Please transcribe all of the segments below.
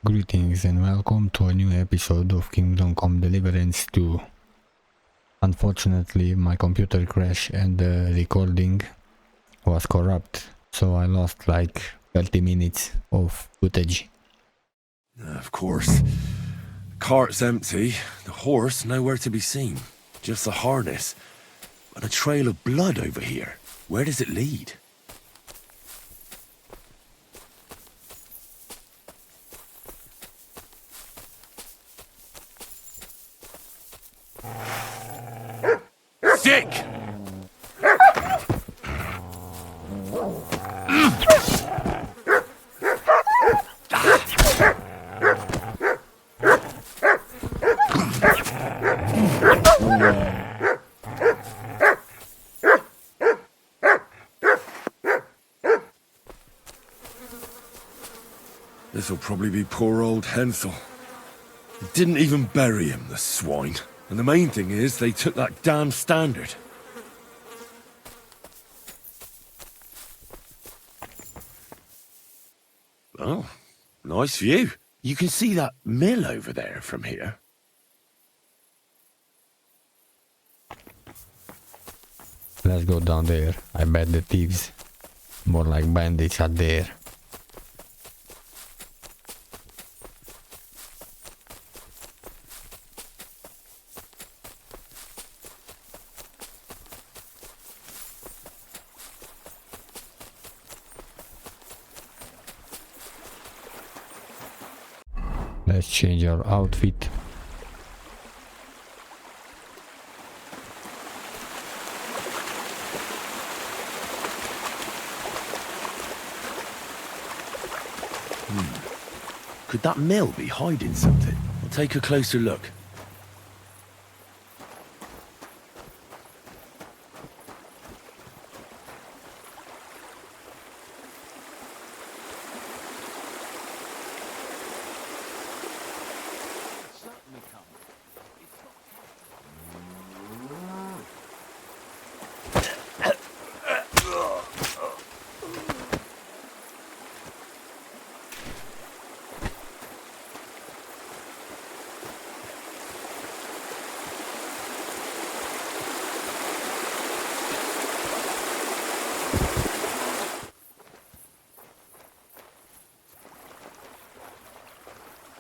Greetings and welcome to a new episode of Kingdom Come Deliverance 2. Unfortunately, my computer crashed and the recording was corrupt, so I lost like 30 minutes of footage. Of course. The cart's empty, the horse nowhere to be seen. Just the harness. But a trail of blood over here. Where does it lead? Sick! This'll probably be poor old Hensel. They didn't even bury him, the swine. And the main thing is, they took that damn standard. Oh, nice view. You can see that mill over there from here. Let's go down there. I bet the thieves, more like bandits, are there. Let's change our outfit. Could that mill be hiding something? I'll take a closer look.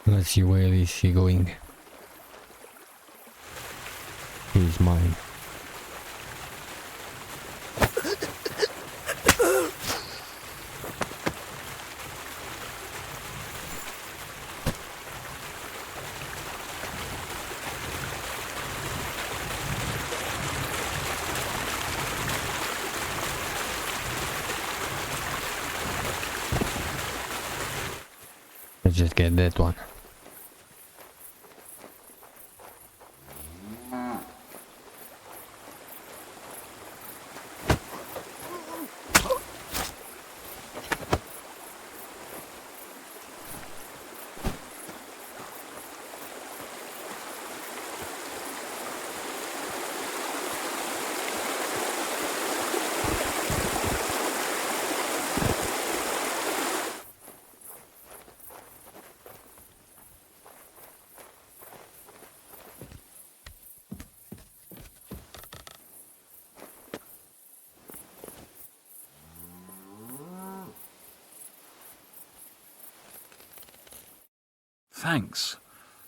Let's see, where is he going? He's mine. Let's just get that one.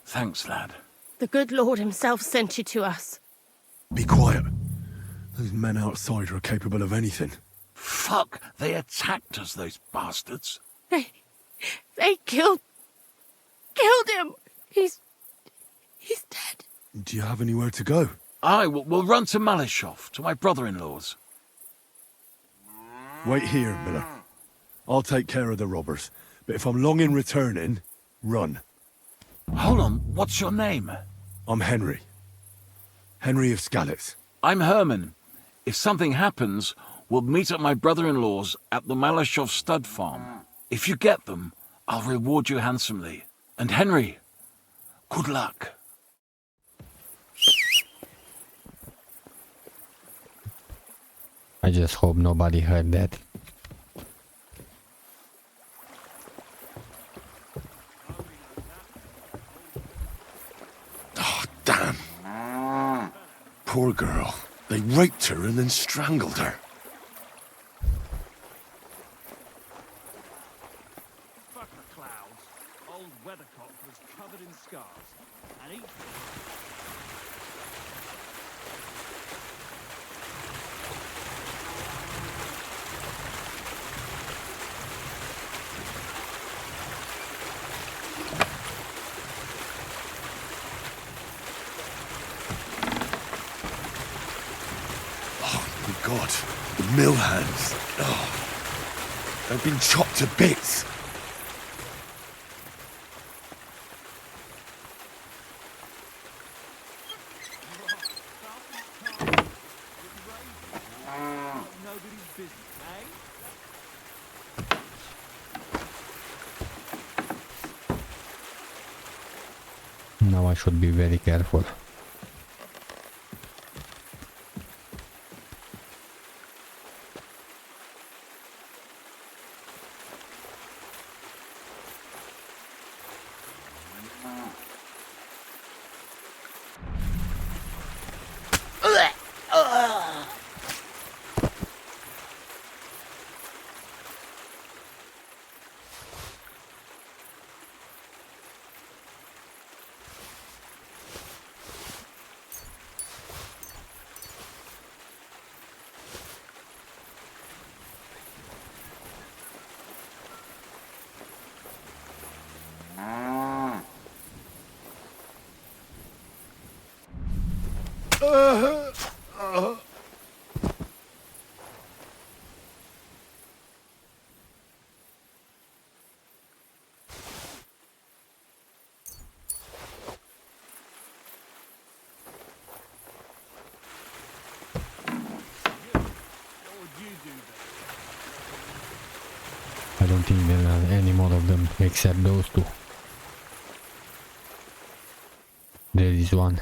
Thanks, lad. The good Lord himself sent you to us. Be quiet. Those men outside are capable of anything. Fuck, they attacked us, those bastards. They killed him. He's dead. Do you have anywhere to go? Aye, we'll run to Malishov, to my brother-in-law's. Wait here, Miller. I'll take care of the robbers. But if I'm long in returning, run. Hold on, what's your name? I'm Henry. Henry of Skalitz. I'm Herman. If something happens, we'll meet at my brother-in-law's at the Malishov stud farm. If you get them, I'll reward you handsomely. And Henry, good luck. I just hope nobody heard that. Damn. Poor girl. They raped her and then strangled her. Fuck the clouds. Old Weathercock was covered in scars. And he... Oh, God. The mill hands. Oh. They've been chopped to bits. Nobody's business, eh? Now I should be very careful. I don't think there are any more of them except those two. There is one.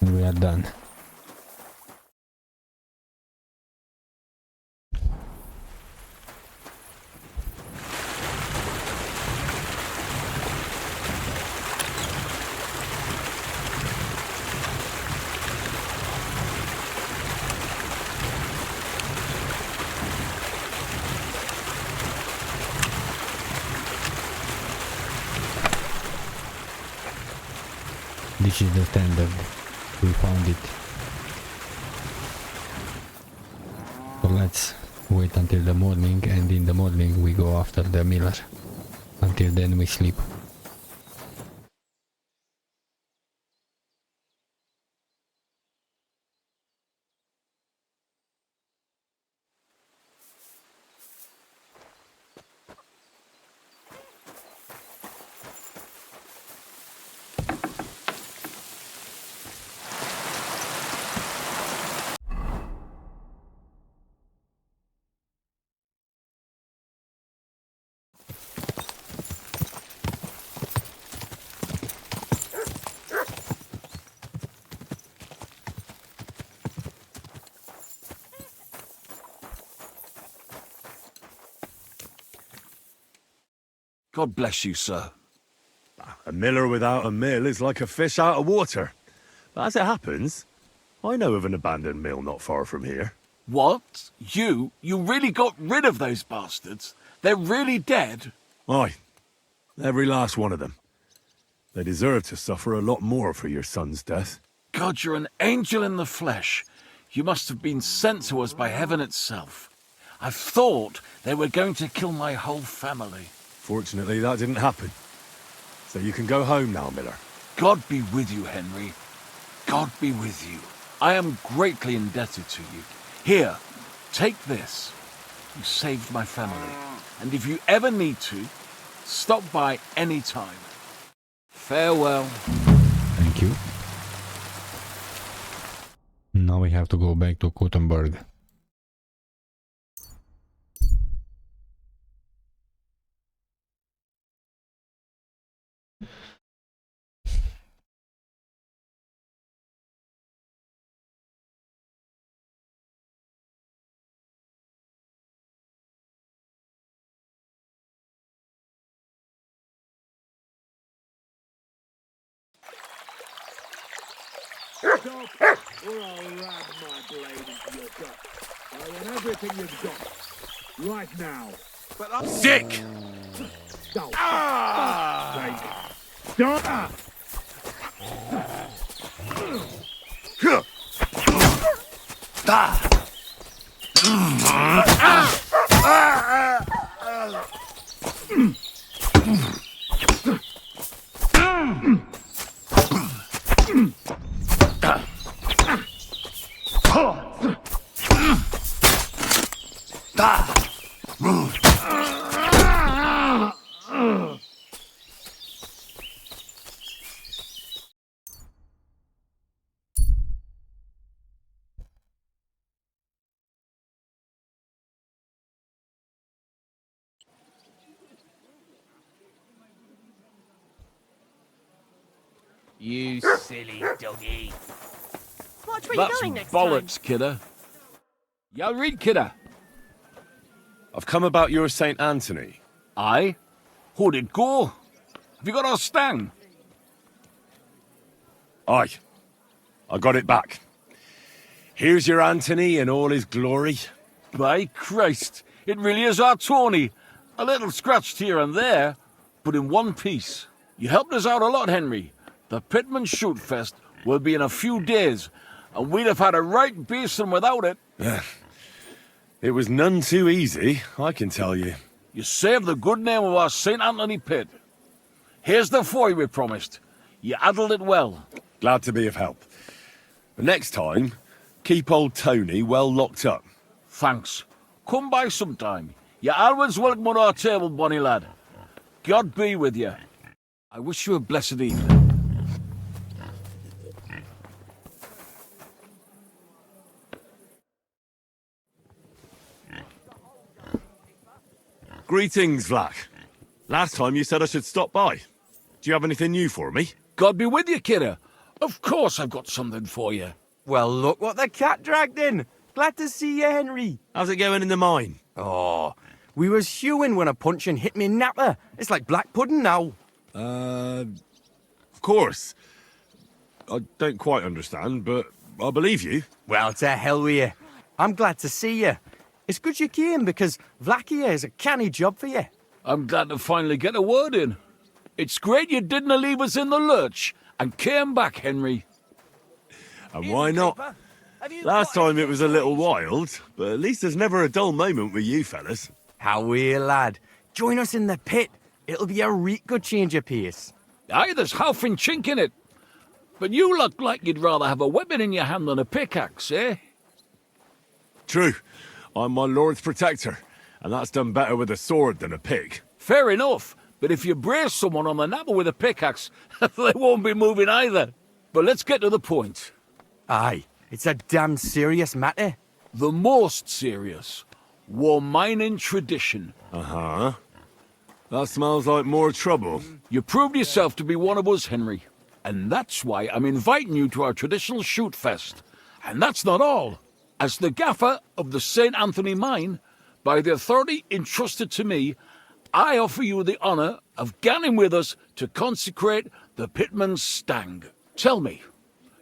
We are done. This is the standard. We found it. let's wait until the morning, and in the morning we go after the miller. Until then we sleep. God bless you, sir. A miller without a mill is like a fish out of water. But as it happens, I know of an abandoned mill not far from here. What? You really got rid of those bastards? They're really dead? Aye, every last one of them. They deserve to suffer a lot more for your son's death. God, you're an angel in the flesh. You must have been sent to us by heaven itself. I thought they were going to kill my whole family. Fortunately, that didn't happen. So you can go home now, Miller. God be with you, Henry. God be with you. I am greatly indebted to you. Here, take this. You saved my family. And if you ever need to, stop by any time. Farewell. Thank you. Now we have to go back to Kuttenberg. Stop, or I'll ram my blade into your gut. I want everything you've got. Right now. But I'm sick! Don't. Stop! You silly doggy. Watch where That's you're going next bollocks, kidder. Ya read, kidder. I've come about your St. Anthony. Aye? How'd it go? Have you got our stang? Aye. I got it back. Here's your Anthony in all his glory. By Christ, it really is our Tony. A little scratched here and there, but in one piece. You helped us out a lot, Henry. The Pitman Shoot Fest will be in a few days, and we'd have had a right basin without it. It was none too easy, I can tell you. You saved the good name of our St. Anthony pit. Here's the foy we promised. You handled it well. Glad to be of help. But next time, keep old Tony well locked up. Thanks. Come by sometime. You're always welcome on our table, bonny lad. God be with you. I wish you a blessed evening. Greetings, Vlak. Last time you said I should stop by. Do you have anything new for me? God be with you, kidder. Of course I've got something for you. Well, look what the cat dragged in. Glad to see you, Henry. How's it going in the mine? Oh, we was hewing when a puncheon hit me napper. It's like black pudding now. Of course. I don't quite understand, but I believe you. Well, to hell with you. I'm glad to see you. It's good you came because Vlak here is a canny job for you. I'm glad to finally get a word in. It's great you didn't leave us in the lurch and came back, Henry. And why not? Last time it was a little wild, but at least there's never a dull moment with you fellas. How we, lad. Join us in the pit. It'll be a reet good change of pace. Aye, there's half and chink in it. But you look like you'd rather have a weapon in your hand than a pickaxe, eh? True. I'm my lord's protector, and that's done better with a sword than a pick. Fair enough, but if you brace someone on the nabble with a pickaxe, they won't be moving either. But let's get to the point. Aye, it's a damn serious matter. The most serious. War mining tradition. Uh-huh. That smells like more trouble. You proved yourself to be one of us, Henry. And that's why I'm inviting you to our traditional shoot fest. And that's not all. As the gaffer of the St. Anthony mine, by the authority entrusted to me, I offer you the honour of ganning with us to consecrate the Pitman's Stang. Tell me,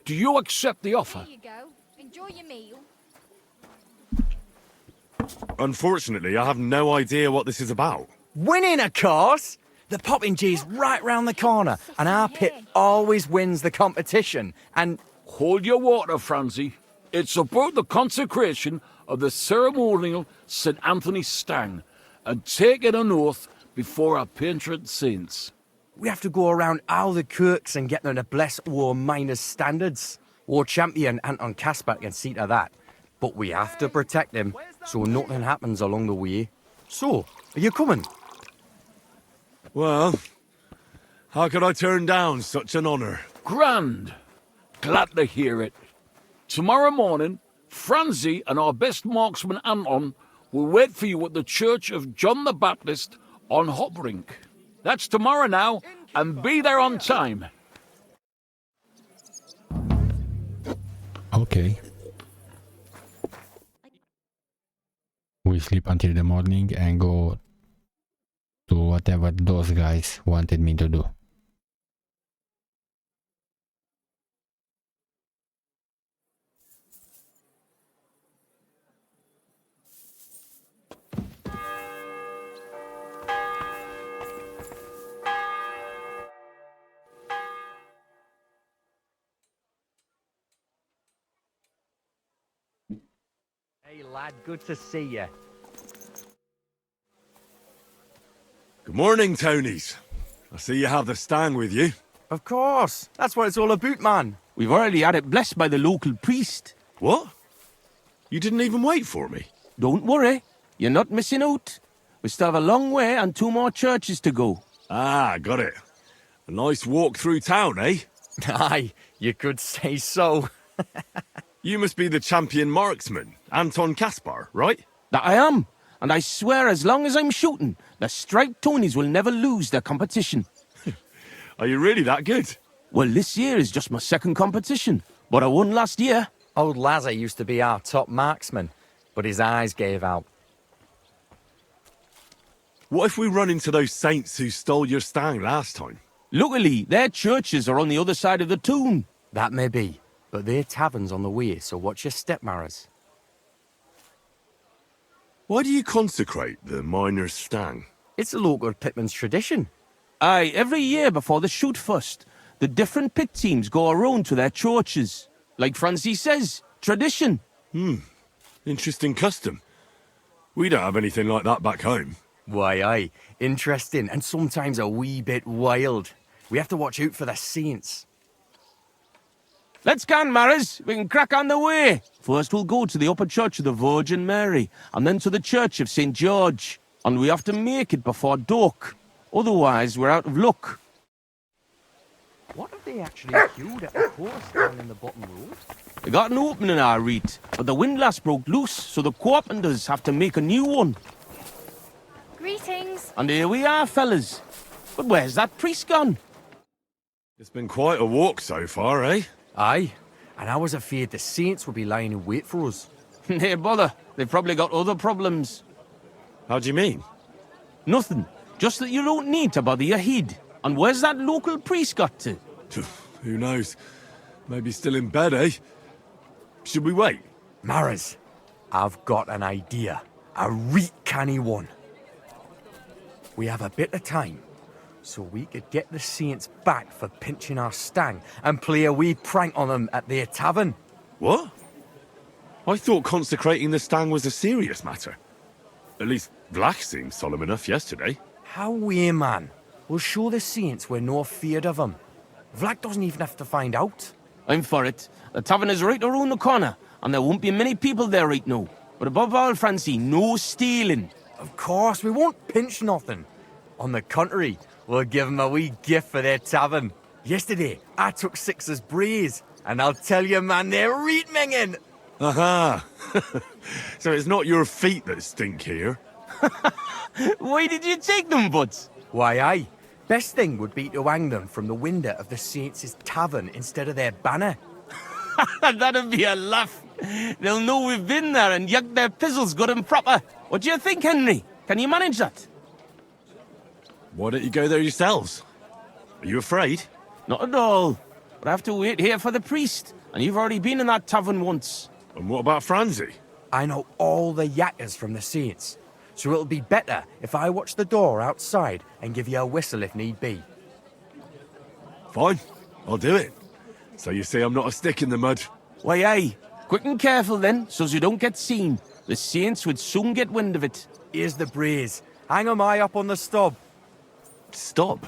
do you accept the offer? Here you go. Enjoy your meal. Unfortunately, I have no idea what this is about. Winning, of course! The Poppingee's right round the corner, and our pit always wins the competition. And Hold your water, Francie. It's about the consecration of the ceremonial St. Anthony Stang, and taking an oath before our patron saints. we have to go around all the kirks and get them to bless war miners' standards. War champion Anton Caspar can see to that. But we have to protect him, so nothing happens along the way. So, are you coming? Well, how could I turn down such an honour? Grand. Glad to hear it. Tomorrow morning, Francie and our best marksman Anton will wait for you at the Church of John the Baptist on Hoprink. That's tomorrow now, and be there on time. Okay. We sleep until the morning and go to whatever those guys wanted me to do. Hey lad, good to see you. Good morning, Tonys. I see you have the Stang with you. Of course, that's what it's all about, man. We've already had it blessed by the local priest. What? You didn't even wait for me? Don't worry, you're not missing out. We still have a long way and 2 more churches to go. Ah, got it. A nice walk through town, eh? Aye, you could say so. You must be the champion marksman, Anton Caspar, right? That I am, and I swear as long as I'm shooting, the striped Tonys will never lose their competition. Are you really that good? Well, this year is just my 2nd competition, but I won last year. Old Lazar used to be our top marksman, but his eyes gave out. What if we run into those saints who stole your Stang last time? Luckily, their churches are on the other side of the town. That may be, but their tavern's on the way, so watch your step, Maras. Why do you consecrate the miner's Stang? It's a local pitman's tradition. Aye, every year before the shoot first, the different pit teams go around to their churches. Like Francie says, tradition. Interesting custom. We don't have anything like that back home. Why, aye, interesting and sometimes a wee bit wild. We have to watch out for the saints. Let's can, Maris. We can crack on the way. First we'll go to the upper church of the Virgin Mary, and then to the church of St. George. And we have to make it before dark. Otherwise, we're out of luck. What have they actually queued at the course down in the bottom road? We got an opening our reed, but the windlass broke loose, so the carpenters have to make a new one. Greetings. And here we are, fellas. But where's that priest gone? It's been quite a walk so far, eh? Aye, and I was afraid the saints would be lying in wait for us. Nay, bother. They've probably got other problems. How do you mean? Nothing. Just that you don't need to bother your head. And where's that local priest got to? Who knows? Maybe still in bed, eh? Should we wait? Maras, I've got an idea. A reet canny one. We have a bit of time, so we could get the saints back for pinching our Stang and play a wee prank on them at their tavern. What? I thought consecrating the stang was a serious matter. At least Vlach seemed solemn enough yesterday. How we, man? We'll show the saints we're no feared of them. Vlad doesn't even have to find out. I'm for it. The tavern is right around the corner, and there won't be many people there right now. But above all, Francie, no stealing. Of course, we won't pinch nothing. On the contrary, we'll give them a wee gift for their tavern. Yesterday, I took Six's braes, and I'll tell you, man, they're reet minging. Aha! So it's not your feet that stink here. Why did you take them, Buds? Why, aye. Best thing would be to hang them from the window of the Saints' tavern instead of their banner. That'd be a laugh. They'll know we've been there and yucked their pizzles good and proper. What do you think, Henry? Can you manage that? Why don't you go there yourselves? Are you afraid? Not at all. But I have to wait here for the priest. And you've already been in that tavern once. And what about Francie? I know all the yakkers from the Saints, so it'll be better if I watch the door outside and give you a whistle if need be. Fine, I'll do it. So you see I'm not a stick in the mud. Why, aye. Quick and careful then, so's you don't get seen. The Saints would soon get wind of it. Here's the braes. Hang 'em high up on the stub. Stop.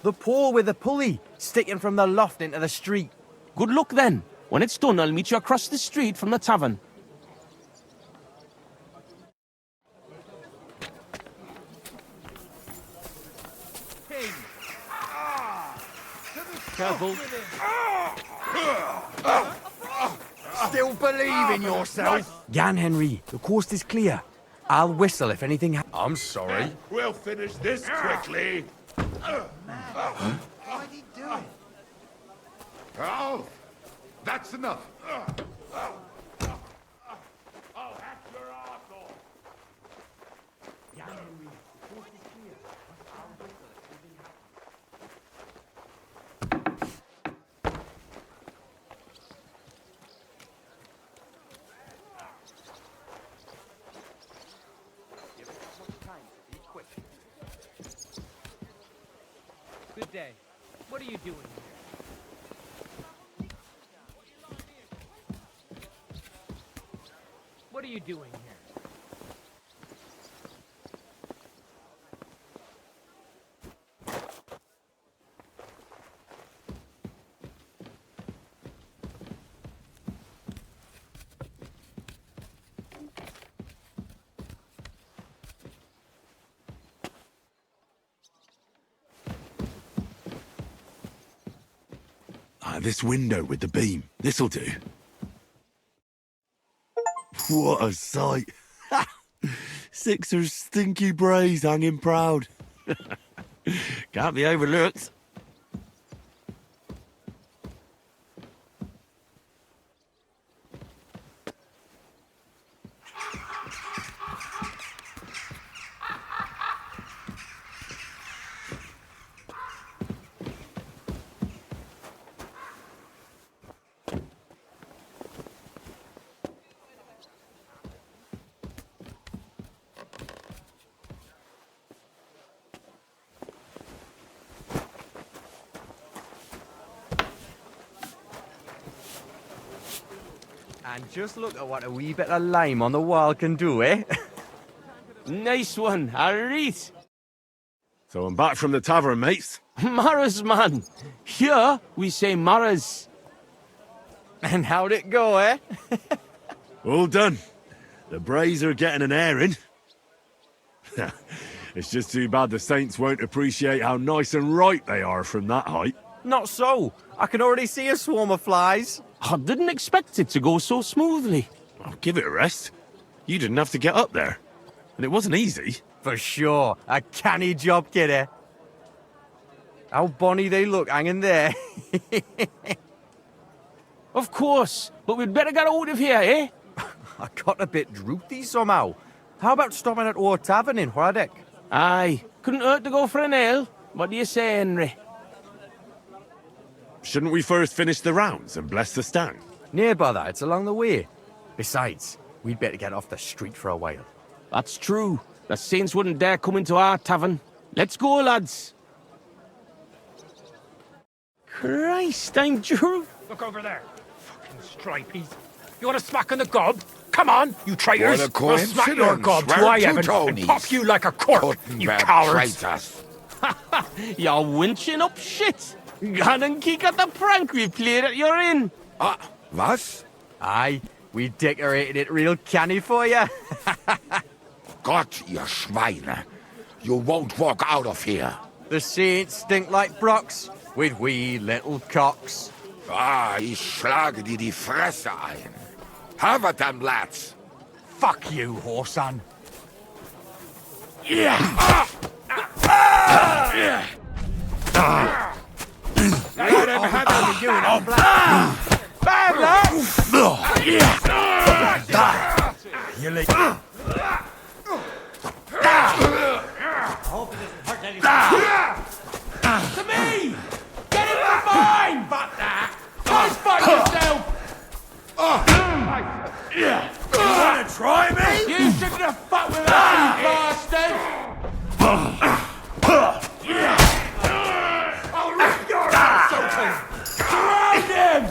The pole with the pulley, sticking from the loft into the street. Good luck then. When it's done, I'll meet you across the street from the tavern. Careful. Still believe in yourself? Gan, Henry, the coast is clear. I'll whistle if anything I'm sorry. We'll finish this quickly. What's he doing? Oh, that's enough. Good day. What are you doing here? What are you doing here? This window with the beam. This'll do. What a sight. Sixer's stinky braes hanging proud. Can't be overlooked. And just look at what a wee bit of lime on the wall can do, eh? Nice one, alright. So I'm back from the tavern, mates. Maras, man. Here, we say Maras. And how'd it go, eh? All done. The braes are getting an airing. It's just too bad the Saints won't appreciate how nice and right they are from that height. Not so. I can already see a swarm of flies. I didn't expect it to go so smoothly. I'll give it a rest. You didn't have to get up there. And it wasn't easy. For sure. A canny job, kidder. How bonny they look hanging there. Of course, but we'd better get out of here, eh? I got a bit droopy somehow. How about stopping at our tavern in Hradek? Aye, couldn't hurt to go for an ale. What do you say, Henry? Shouldn't we first finish the rounds and bless the stang? Near bother, it's along the way. Besides, we'd better get off the street for a while. That's true. The Saints wouldn't dare come into our tavern. Let's go, lads. Christ, I'm Drew. Look over there. Fucking stripies. You want to smack on the gob? Come on, you traitors! What a We'll smack your coincidence. gob to We're I two heaven and Tonys. pop you like a cork, you Bad cowards! traitors. You're winching up shit. Gone and kick at the prank we played at your inn. Ah, was? Aye, we decorated it real canny for you. Gott, ihr Schweine. You won't walk out of here. The saints stink like brocks, with wee little cocks. Ah, ich schlage dir die Fresse ein. Have it then, lads. Fuck you, whoreson. Let him have it, you know, bad lad! You leave. To me! Get him for mine! Fuck that! Just fight yourself! You wanna try me? You shouldn't have fucked with us, you bastard! I'll rip your ass open! Grind him!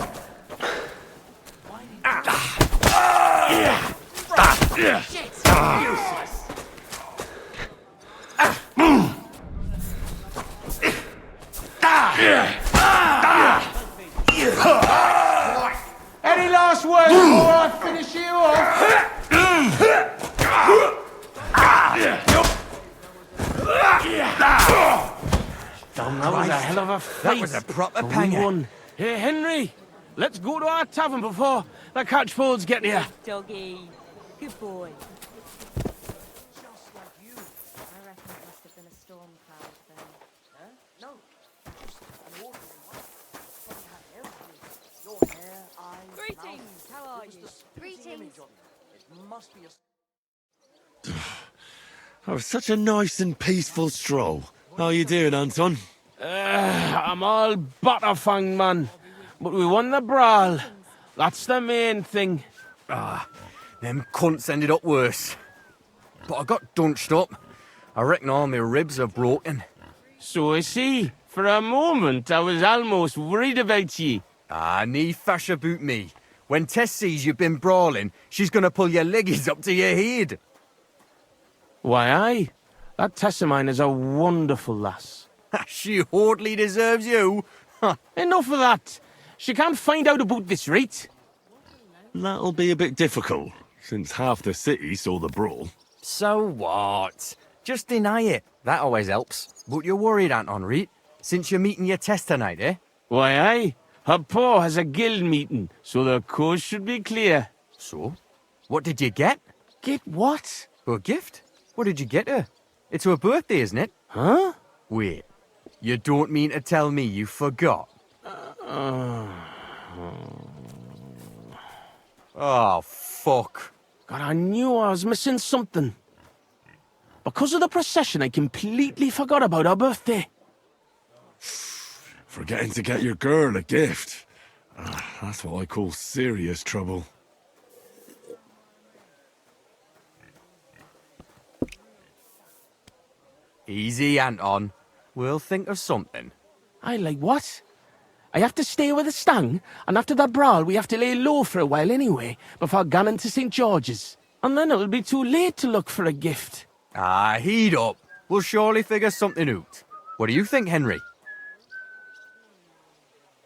Any last words before I finish you off? Damn, that was a hell of a fight. That was a proper And we panger. won. Hey, Henry, let's go to our tavern before the catchfolds get here. Doggy. Good boy. Just like you. I reckon it must have been a storm cloud then. Huh? No. Just an ordinary one. Probably had everything. Your hair, eyes, Greetings, how are you? Greetings. It must be a... Oh, such a nice and peaceful stroll. How you doing, Anton? I'm all butterfang, man. But we won the brawl. That's the main thing. Them cunts ended up worse. But I got dunched up. I reckon all my ribs are broken. So I see. For a moment, I was almost worried about ye. Nee fash about me. When Tess sees you've been brawling, she's gonna pull your leggies up to your head. Why, aye. That Tess of mine is a wonderful lass. She hardly deserves you. Enough of that. She can't find out about this, right? That'll be a bit difficult, since half the city saw the brawl. So what? Just deny it. That always helps. But you're worried, Anton, right? Since you're meeting your Tess tonight, eh? Why, aye. Her pa has a guild meeting, so the coast should be clear. So? What did you get? Get what? A gift? What did you get her? It's her birthday, isn't it? Huh? Wait. You don't mean to tell me you forgot? Oh, fuck. God, I knew I was missing something. Because of the procession, I completely forgot about her birthday. Forgetting to get your girl a gift. That's what I call serious trouble. Easy, Anton. We'll think of something. I like what? I have to stay with the stang, and after that brawl, we have to lay low for a while anyway, before going to St. George's. And then it'll be too late to look for a gift. Heat up. We'll surely figure something out. What do you think, Henry?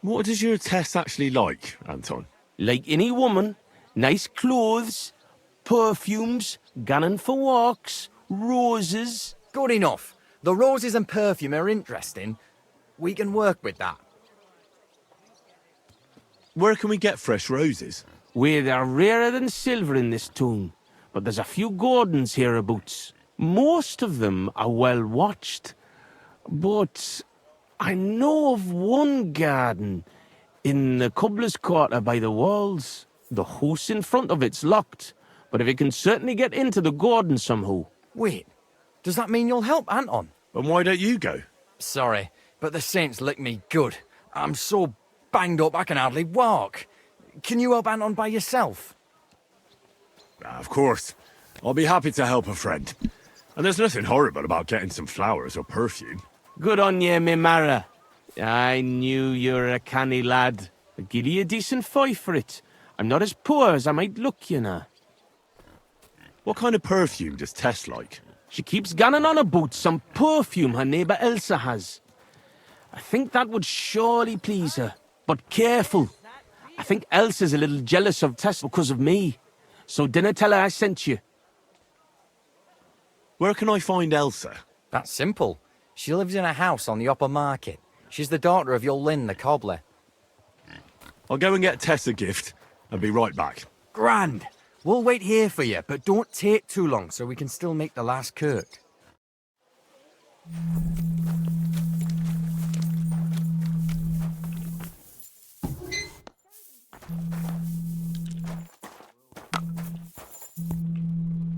What does your Tess actually like, Anton? Like any woman, nice clothes, perfumes, gunning for walks, roses. Good enough. The roses and perfume are interesting. We can work with that. Where can we get fresh roses? Where they're rarer than silver in this town, but there's a few gardens hereabouts. Most of them are well watched, but I know of one garden in the cobbler's quarter by the walls. The house in front of it's locked, but if it can certainly get into the garden somehow. Wait, does that mean you'll help Anton? And why don't you go? Sorry, but the saints licked me good. I'm so banged up I can hardly walk. Can you help Anton by yourself? Of course. I'll be happy to help a friend. And there's nothing horrible about getting some flowers or perfume. Good on ye, me Mara. I knew you were a canny lad. I'll give you a decent fight for it. I'm not as poor as I might look, you know. What kind of perfume does Tess like? She keeps gunning on about some perfume her neighbour Elsa has. I think that would surely please her. But careful. I think Elsa's a little jealous of Tess because of me. So dinna tell her I sent you. Where can I find Elsa? That's simple. She lives in a house on the upper market. She's the daughter of your Lynn, the cobbler. I'll go and get Tess a gift and be right back. Grand. We'll wait here for you, but don't take too long so we can still make the last Kirk.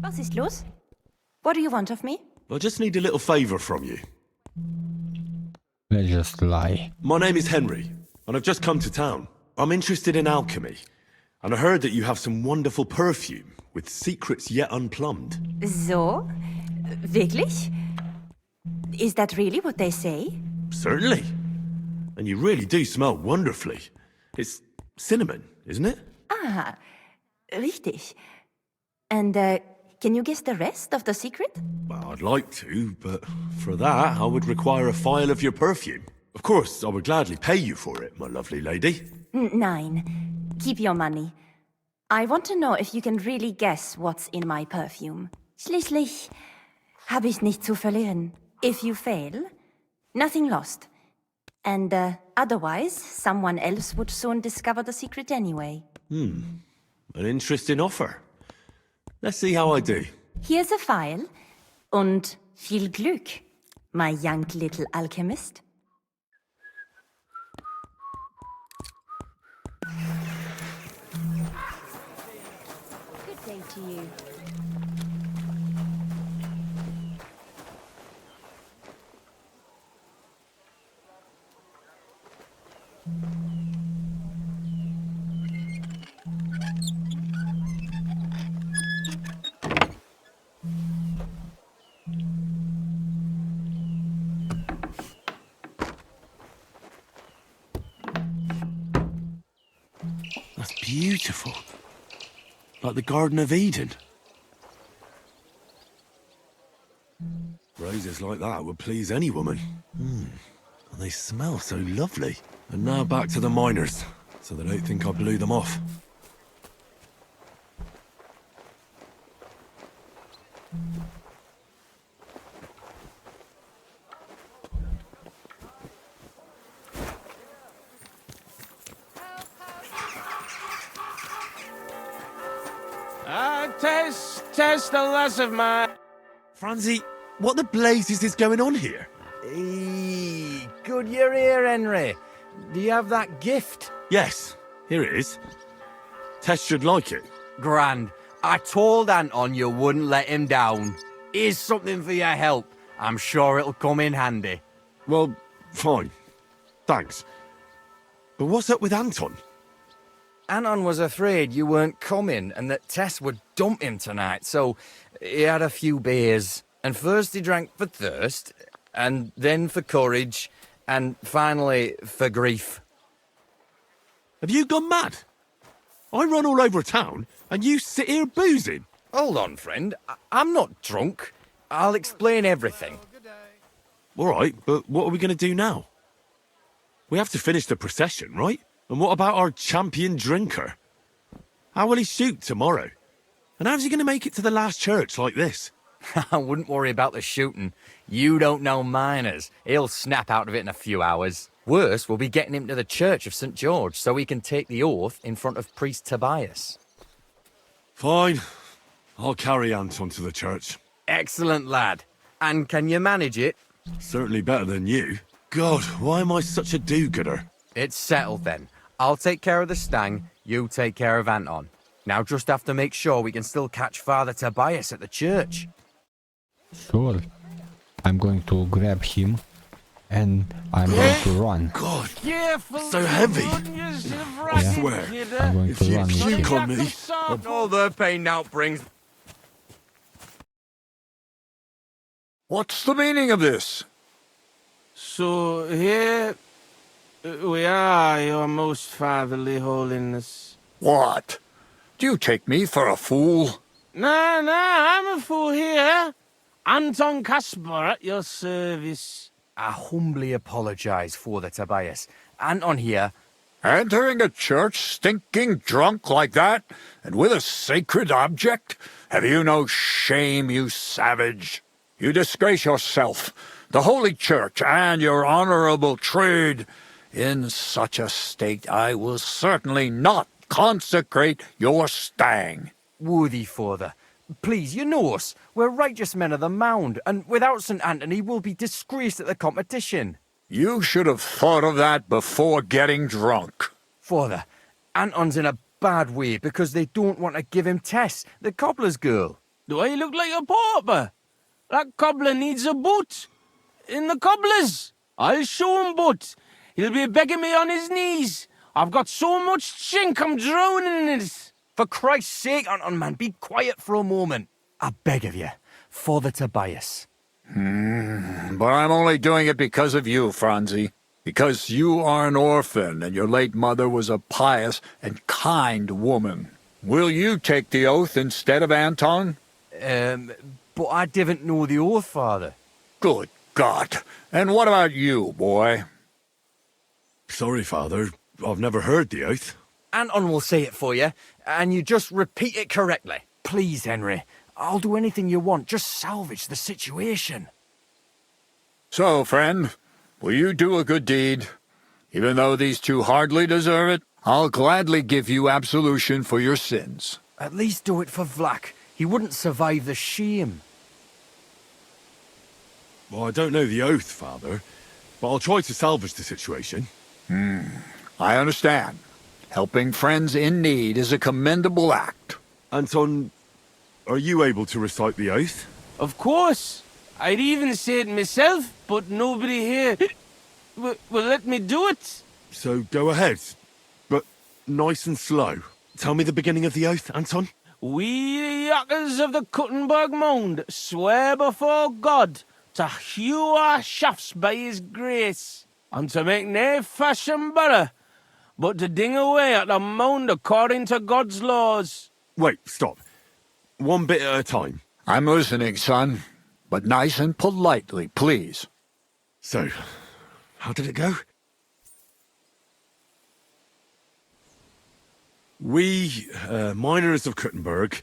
Was ist los? What do you want of me? I just need a little favour from you. Let's just lie. My name is Henry, and I've just come to town. I'm interested in alchemy, and I heard that you have some wonderful perfume with secrets yet unplumbed. So? Wirklich? Is that really what they say? Certainly. And you really do smell wonderfully. It's cinnamon, isn't it? Ah, richtig. And, can you guess the rest of the secret? Well, I'd like to, but for that, I would require a phial of your perfume. Of course, I would gladly pay you for it, my lovely lady. Nein. Keep your money. I want to know if you can really guess what's in my perfume. Schließlich habe ich nichts zu verlieren. If you fail, nothing lost. And, otherwise, someone else would soon discover the secret anyway. An interesting offer. Let's see how I do. Here's a file. Und viel Glück, my young little alchemist. Good day to you. That's beautiful. Like the Garden of Eden. Roses like that would please any woman. And they smell so lovely. And now back to the miners, so they don't think I blew them off. Tess, the lass of mine. Franzi, what the blazes is going on here? Hey, good you're here, Henry. Do you have that gift? Yes, here it is. Tess should like it. Grand. I told Anton you wouldn't let him down. Here's something for your help. I'm sure it'll come in handy. Well, fine. Thanks. But what's up with Anton? Anton was afraid you weren't coming and that Tess would dump him tonight, so he had a few beers. And first he drank for thirst, and then for courage, and finally for grief. Have you gone mad? I run all over town, and you sit here boozing. Hold on, friend. I'm not drunk. I'll explain everything. All right, but what are we going to do now? We have to finish the procession, right? And what about our champion drinker? How will he shoot tomorrow? And how's he going to make it to the last church like this? I wouldn't worry about the shooting. You don't know miners. He'll snap out of it in a few hours. Worse, we'll be getting him to the Church of St. George so he can take the oath in front of Priest Tobias. Fine. I'll carry Anton to the church. Excellent, lad. And can you manage it? Certainly better than you. God, why am I such a do-gooder? It's settled then. I'll take care of the stang, you take care of Anton. Now just have to make sure we can still catch Father Tobias at the church. Sure. I'm going to grab him and I'm going to run. God, Careful, so heavy. I swear. I'm going If to you run with puke him. on me, All the pain now brings. What's the meaning of this? So here we are, your most fatherly holiness. What? Do you take me for a fool? Nah, I'm a fool here. Anton Caspar at your service. I humbly apologize, Father Tobias. Anton here. Entering a church stinking drunk like that, and with a sacred object? Have you no shame, you savage? You disgrace yourself, the Holy Church, and your honorable trade. In such a state I will certainly not consecrate your stang. Worthy Father, please, you know us. We're righteous men of the Mound, and without St. Anthony we'll be disgraced at the competition. You should have thought of that before getting drunk. Father, Anton's in a bad way because they don't want to give him Tess, the cobbler's girl. Do I look like a pauper? That cobbler needs a boot. In the cobbler's. I'll show him boot. He'll be begging me on his knees. I've got so much chink I'm drowning in it. For Christ's sake, Anton, man, be quiet for a moment. I beg of you, Father Tobias. But I'm only doing it because of you, Franzi. Because you are an orphan, and your late mother was a pious and kind woman. Will you take the oath instead of Anton? But I didn't know the oath, Father. Good God. And what about you, boy? Sorry, Father. I've never heard the oath. Anton will say it for you, and you just repeat it correctly. Please, Henry. I'll do anything you want. Just salvage the situation. So, friend, will you do a good deed? Even though these two hardly deserve it, I'll gladly give you absolution for your sins. At least do it for Vlak. He wouldn't survive the shame. Well, I don't know the oath, Father, but I'll try to salvage the situation. I understand. Helping friends in need is a commendable act. Anton, are you able to recite the oath? Of course. I'd even say it myself, but nobody here will let me do it. So go ahead, but nice and slow. Tell me the beginning of the oath, Anton. We, the yakkers of the Kuttenberg Mound, swear before God to hew our shafts by his grace, and to make nae fashion better, but to ding away at the mound according to God's laws. Wait, stop. One bit at a time. I'm listening, son, but nice and politely, please. So, how did it go? We, miners of Kuttenberg,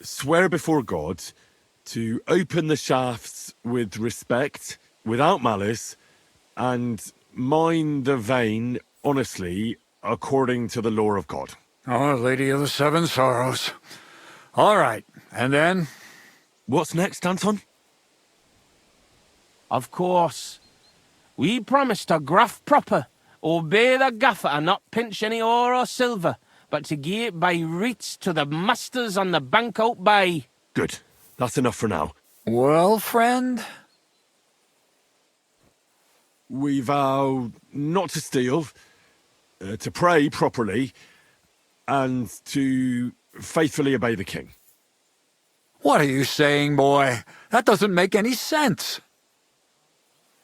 swear before God to open the shafts with respect, without malice, and mine the vein honestly, according to the law of God. Our Lady of the Seven Sorrows. All right, and then? What's next, Anton? Of course. We promise to graft proper, obey the gaffer and not pinch any ore or silver, but to gie it by reets to the masters on the bank out by. Good. That's enough for now. Well, friend? We vow not to steal, to pray properly, and to faithfully obey the king. What are you saying, boy? That doesn't make any sense.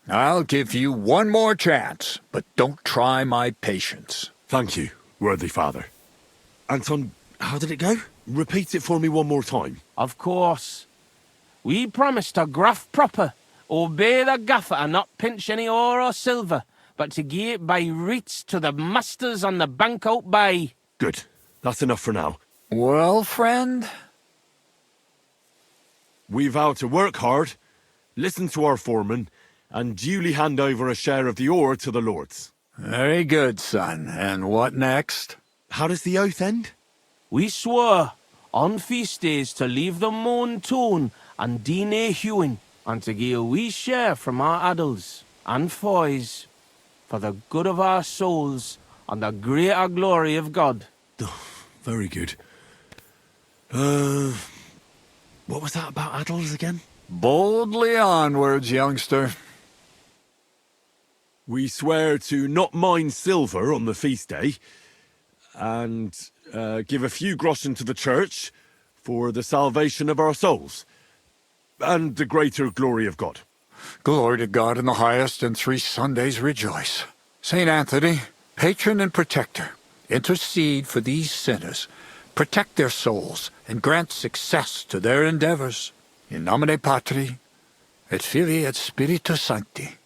I'll give you one more chance, but don't try my patience. Thank you, worthy father. Anton, how did it go? Repeat it for me one more time. Of course. We promise to graft proper, obey the gaffer and not pinch any ore or silver, but to gie it by reets to the masters on the bank out by. Good. That's enough for now. Well, friend? We vow to work hard, listen to our foreman, and duly hand over a share of the ore to the lords. Very good, son. And what next? How does the oath end? We swore on feast days to leave the moan tone and do nae hewing, and to gie a wee share from our addles and foys for the good of our souls and the greater glory of God. Very good. What was that about addles again? Boldly onwards, youngster. We swear to not mine silver on the feast day, and give a few groschen to the church for the salvation of our souls, and the greater glory of God. Glory to God in the highest, and 3 Sundays rejoice. St. Anthony, patron and protector, intercede for these sinners, protect their souls, and grant success to their endeavors. In nomine Patri, et Filii, et Spiritus Sancti.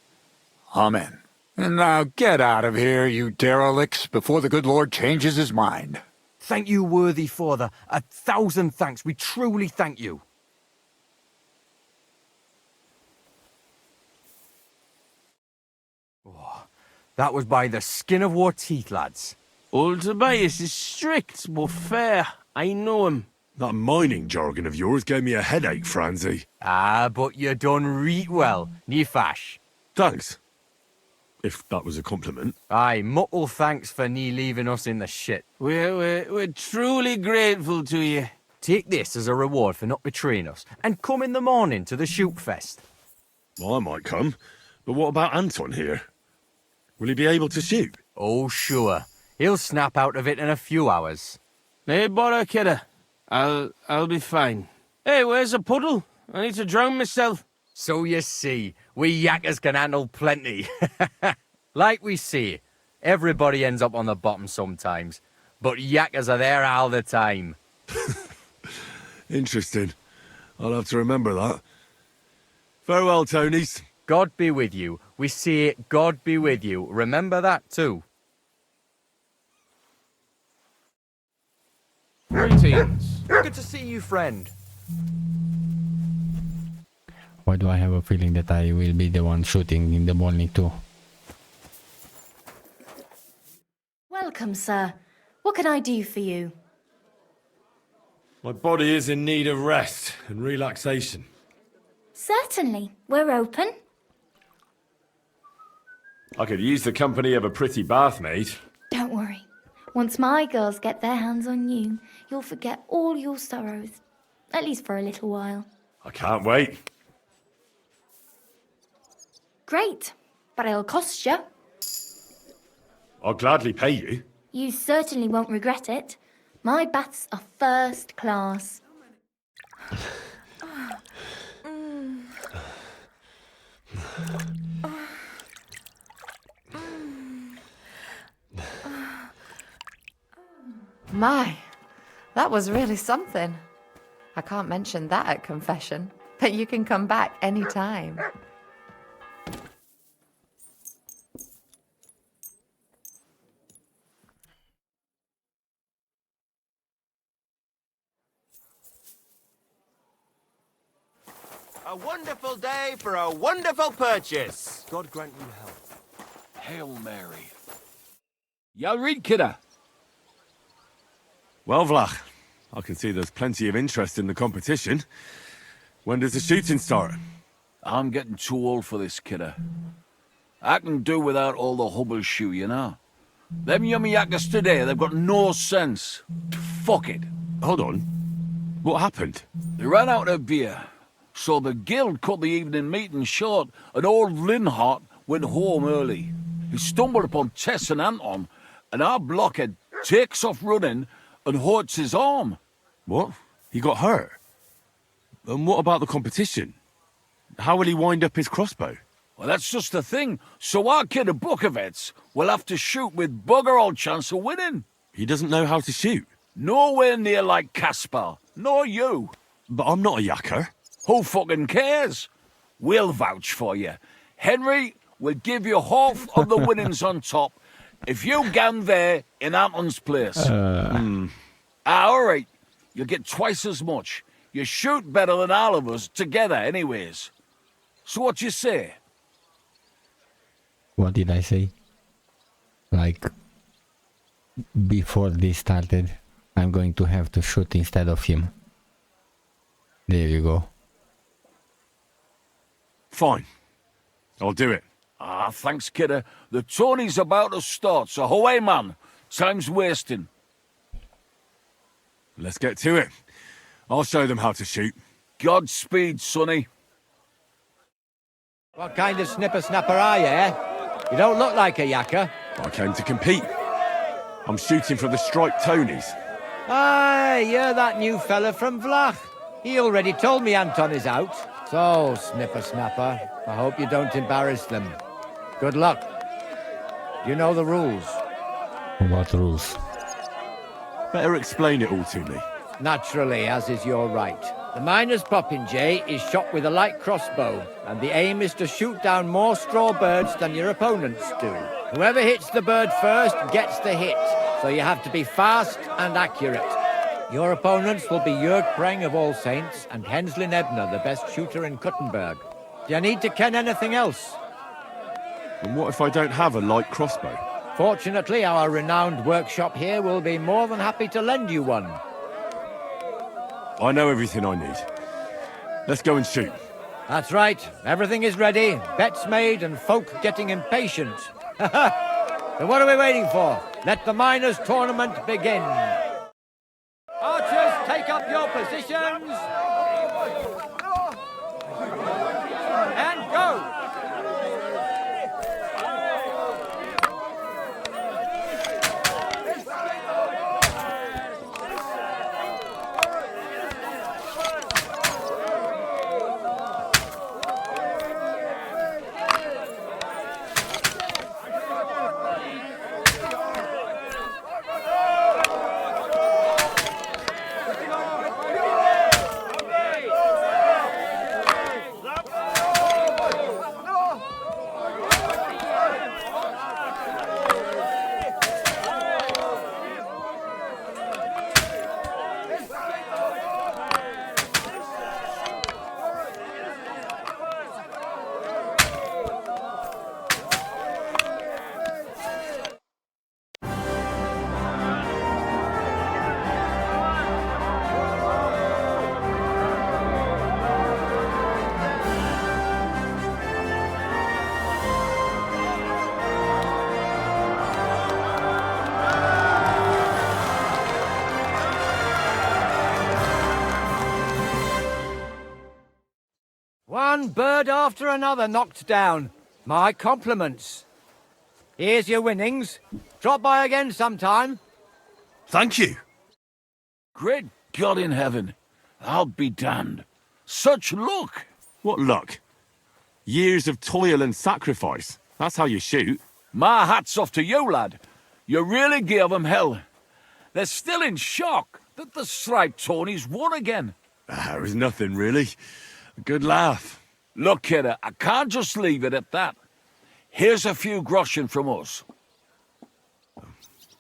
Amen. And now get out of here, you derelicts, before the good Lord changes his mind. Thank you, worthy father. 1,000 thanks. We truly thank you. Oh, that was by the skin of our teeth, lads. Old Tobias is strict but fair. I know him. That mining jargon of yours gave me a headache, Franzi. Ah, but you done reet well, nie fash. Thanks. If that was a compliment. Aye, muckle thanks for nie leaving us in the shit. We're truly grateful to you. Take this as a reward for not betraying us, and come in the morning to the shoot fest. Well, I might come, but what about Anton here? Will he be able to shoot? Oh, sure. He'll snap out of it in a few hours. Hey, bother, kidder. I'll be fine. Hey, where's a puddle? I need to drown myself. So you see, we yakkers can handle plenty. Like we say, everybody ends up on the bottom sometimes, but yakkers are there all the time. Interesting. I'll have to remember that. Farewell, Tonys. God be with you. We say God be with you. Remember that too. Greetings. Good to see you, friend. Why do I have a feeling that I will be the one shooting in the morning too? Welcome, sir. What can I do for you? My body is in need of rest and relaxation. Certainly. We're open. I could use the company of a pretty bathmaid. Don't worry. Once my girls get their hands on you, you'll forget all your sorrows. At least for a little while. I can't wait. Great. But it'll cost you. I'll gladly pay you. You certainly won't regret it. My baths are first class. My, that was really something. I can't mention that at confession, but you can come back any time. A wonderful day for a wonderful purchase. God grant you health. Hail Mary. Y'all read, kidder? Well, Vlach, I can see there's plenty of interest in the competition. When does the shooting start? I'm getting too old for this, kidder. I can do without all the hubble shoe, you know. Them yummy yakkers today, they've got no sense. Fuck it. Hold on. What happened? They ran out of beer, so the guild cut the evening meeting short, and old Linhart went home early. He stumbled upon Tess and Anton, and our blockhead takes off running and hurts his arm. What? He got hurt? And what about the competition? How will he wind up his crossbow? Well, that's just the thing. So our kid of Bukovets will have to shoot with bugger all chance of winning. He doesn't know how to shoot. Nowhere near like Caspar, nor you. But I'm not a yakker. Who fucking cares? We'll vouch for you. Henry will give you half of the winnings on top if you gan there in Anton's place. All right. You'll get twice as much. You shoot better than all of us together anyways. So what you say? What did I say? Like, before this started, I'm going to have to shoot instead of him. There you go. Fine. I'll do it. Ah, thanks, kidder. The tourney's about to start, so away, man. Time's wasting. Let's get to it. I'll show them how to shoot. Godspeed, sonny. What kind of snipper-snapper are you, eh? You don't look like a yakker. I came to compete. I'm shooting for the striped Tonys. Aye, you're that new fella from Vlach. He already told me Anton is out. So, snipper-snapper, I hope you don't embarrass them. Good luck. You know the rules. What rules? Better explain it all to me. Naturally, as is your right. The miner's popinjay is shot with a light crossbow, and the aim is to shoot down more straw birds than your opponents do. Whoever hits the bird first gets the hit, so you have to be fast and accurate. Your opponents will be Jörg Preng of All Saints and Henslin Ebner, the best shooter in Kuttenberg. Do you need to ken anything else? And what if I don't have a light crossbow? Fortunately, our renowned workshop here will be more than happy to lend you one. I know everything I need. Let's go and shoot. That's right. Everything is ready. Bets made and folk getting impatient. So what are we waiting for? Let the miners' tournament begin. Archers, take up your positions. And go. One bird after another knocked down. My compliments. Here's your winnings. Drop by again sometime. Thank you. Great God in heaven. I'll be damned. Such luck. What luck? Years of toil and sacrifice. That's how you shoot. My hat's off to you, lad. You really gave them hell. They're still in shock that the striped Tawnies won again. It was nothing, really. A good laugh. Look, kidder, I can't just leave it at that. Here's a few groschen from us.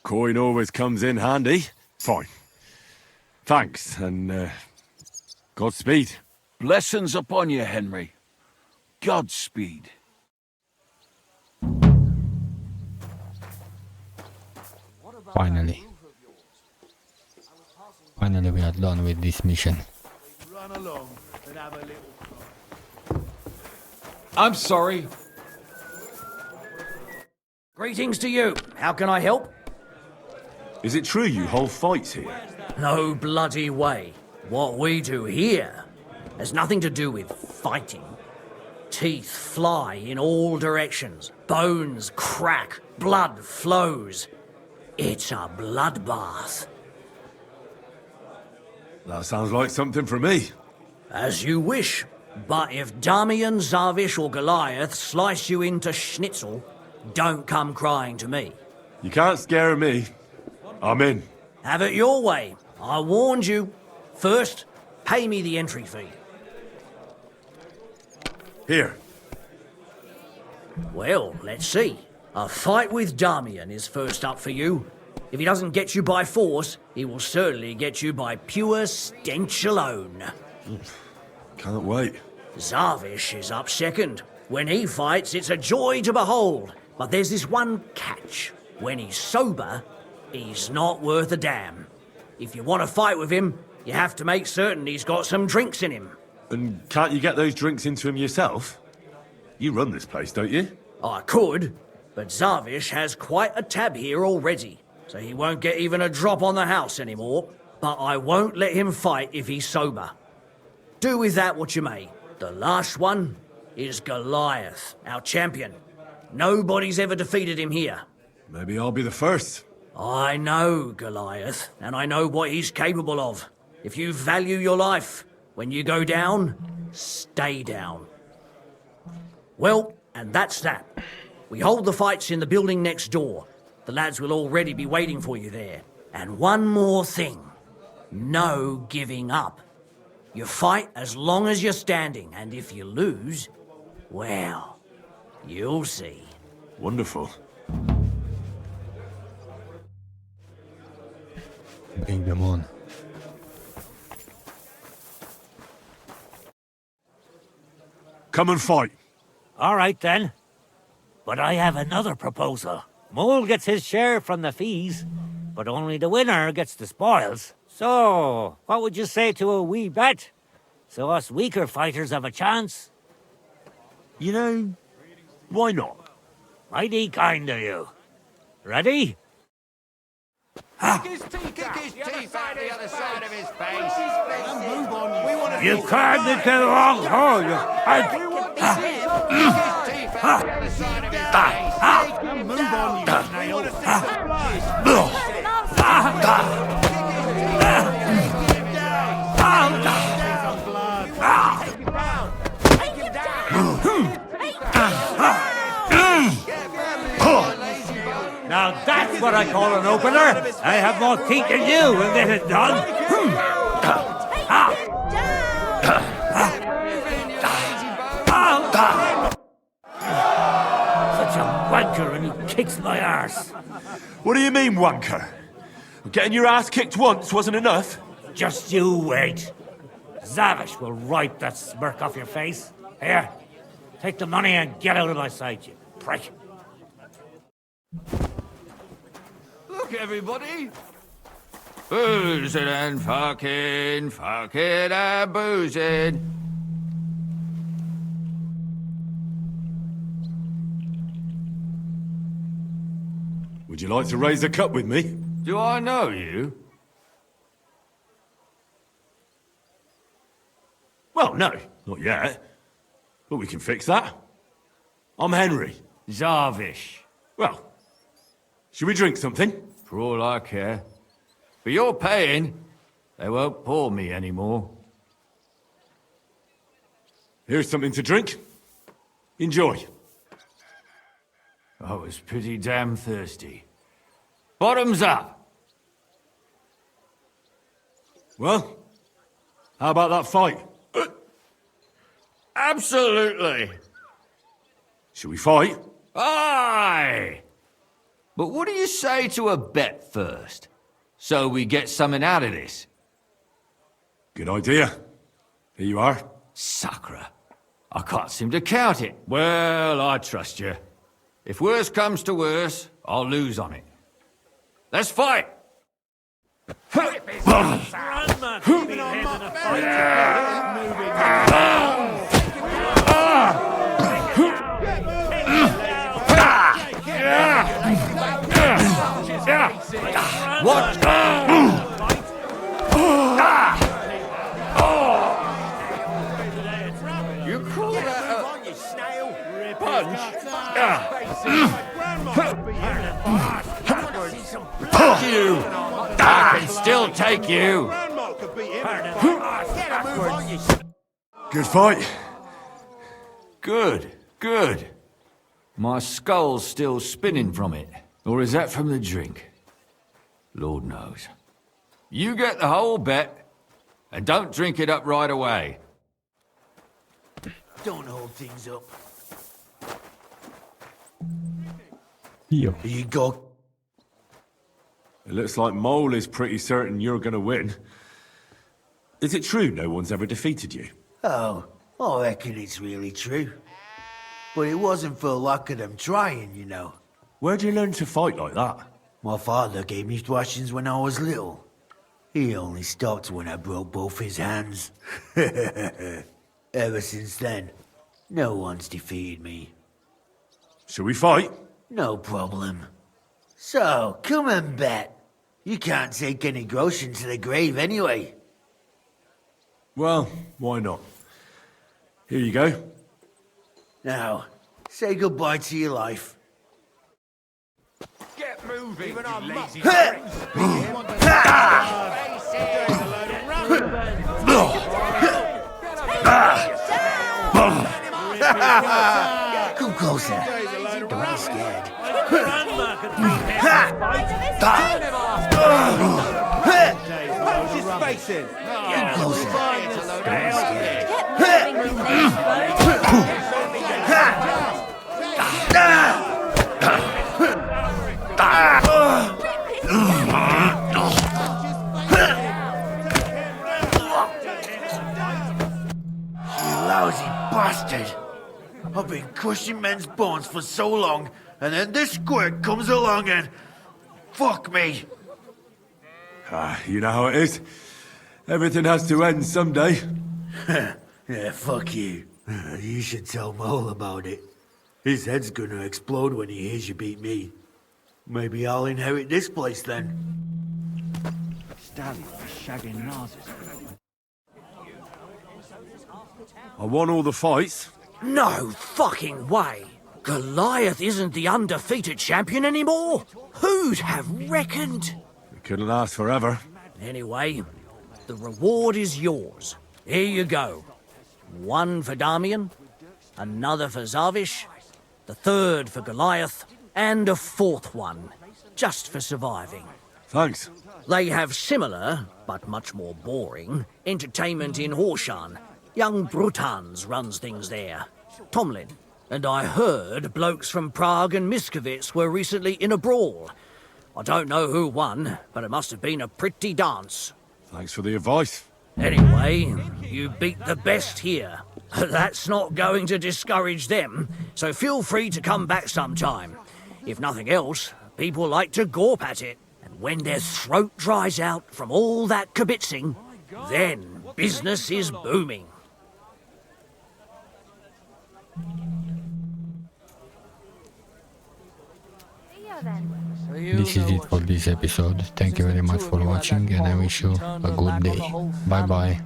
Coin always comes in handy. Fine. Thanks, and Godspeed. Blessings upon you, Henry. Godspeed. Finally. Finally we are done with this mission. Run along and have a little. I'm sorry. Greetings to you. How can I help? Is it true you hold fights here? No bloody way. What we do here has nothing to do with fighting. Teeth fly in all directions. Bones crack. Blood flows. It's a bloodbath. That sounds like something for me. As you wish. But if Damian, Zavish or Goliath slice you into schnitzel, don't come crying to me. You can't scare me. I'm in. Have it your way. I warned you. First, pay me the entry fee. Here. Well, let's see. A fight with Damian is first up for you. If he doesn't get you by force, he will certainly get you by pure stench alone. Can't wait. Zavish is up second. When he fights, it's a joy to behold. But there's this one catch. When he's sober, he's not worth a damn. If you want to fight with him, you have to make certain he's got some drinks in him. And can't you get those drinks into him yourself? You run this place, don't you? I could, but Zavish has quite a tab here already, so he won't get even a drop on the house anymore. But I won't let him fight if he's sober. Do with that what you may. The last one is Goliath, our champion. Nobody's ever defeated him here. Maybe I'll be the first. I know Goliath, and I know what he's capable of. If you value your life, when you go down, stay down. Well, and that's that. We hold the fights in the building next door. The lads will already be waiting for you there. And one more thing. No giving up. You fight as long as you're standing, and if you lose, well, you'll see. Wonderful. Bring them on. Come and fight. All right, then. But I have another proposal. Mole gets his share from the fees, but only the winner gets the spoils. So, what would you say to a wee bet? So us weaker fighters have a chance? You know, why not? Mighty kind of you. Ready? Kick his teeth out the other side of his face. You can't get the wrong hole. Now that's what I call an opener. I have more teeth than you and get it done. Such a wanker and he kicks my arse. What do you mean, wanker? Getting your ass kicked once wasn't enough? Just you wait. Zavish will wipe that smirk off your face. Here, take the money and get out of my sight, you prick. Look, everybody. Boozing and fucking and boozing. Would you like to raise a cup with me? Do I know you? Well, no, not yet. But we can fix that. I'm Henry. Zavish. Well, should we drink something? For all I care. But you're paying. They won't pour me anymore. Here's something to drink. Enjoy. I was pretty damn thirsty. Bottoms up! Well, how about that fight? Absolutely! Shall we fight? Aye! But what do you say to a bet first? So we get something out of this? Good idea. Here you are. Sacre. I can't seem to count it. Well, I trust you. If worse comes to worse, I'll lose on it. Let's fight! Grandma could be having a fight. What? You call that a punch? Fuck you! I can still take you! Good fight. Good, good. My skull's still spinning from it. Or is that from the drink? Lord knows. You get the whole bet, and don't drink it up right away. Don't hold things up. Yo. You go. It looks like Mole is pretty certain you're gonna win. Is it true no one's ever defeated you? Oh, I reckon it's really true. But it wasn't for lack of them trying, you know. Where'd you learn to fight like that? My father gave me thrashings when I was little. He only stopped when I broke both his hands. Ever since then, no one's defeated me. Shall we fight? No problem. So, come and bet. You can't take any groschen to the grave anyway. Well, why not? Here you go. Now, say goodbye to your life. Get moving, you lazy Come closer. Don't be scared. Lousy bastard! I've been crushing men's bones for so long, and then this squirt comes along and... fuck me! You know how it is. Everything has to end someday. Yeah, fuck you. You should tell Mole about it. His head's gonna explode when he hears you beat me. Maybe I'll inherit this place then. Stallion shagging Narses. I won all the fights. No fucking way! Goliath isn't the undefeated champion anymore? Who'd have reckoned? It couldn't last forever. Anyway, the reward is yours. Here you go. One for Damian, another for Zavish, the third for Goliath, and a fourth one, just for surviving. Thanks. They have similar, but much more boring, entertainment in Horshan. Young Brutans runs things there. Tomlin. And I heard blokes from Prague and Miskovitz were recently in a brawl. I don't know who won, but it must have been a pretty dance. Thanks for the advice. Anyway, you beat the best here. That's not going to discourage them, so feel free to come back sometime. If nothing else, people like to gawp at it. And when their throat dries out from all that kibitzing, then business is booming. This is it for this episode. Thank you very much for watching, and I wish you a good day. Bye bye.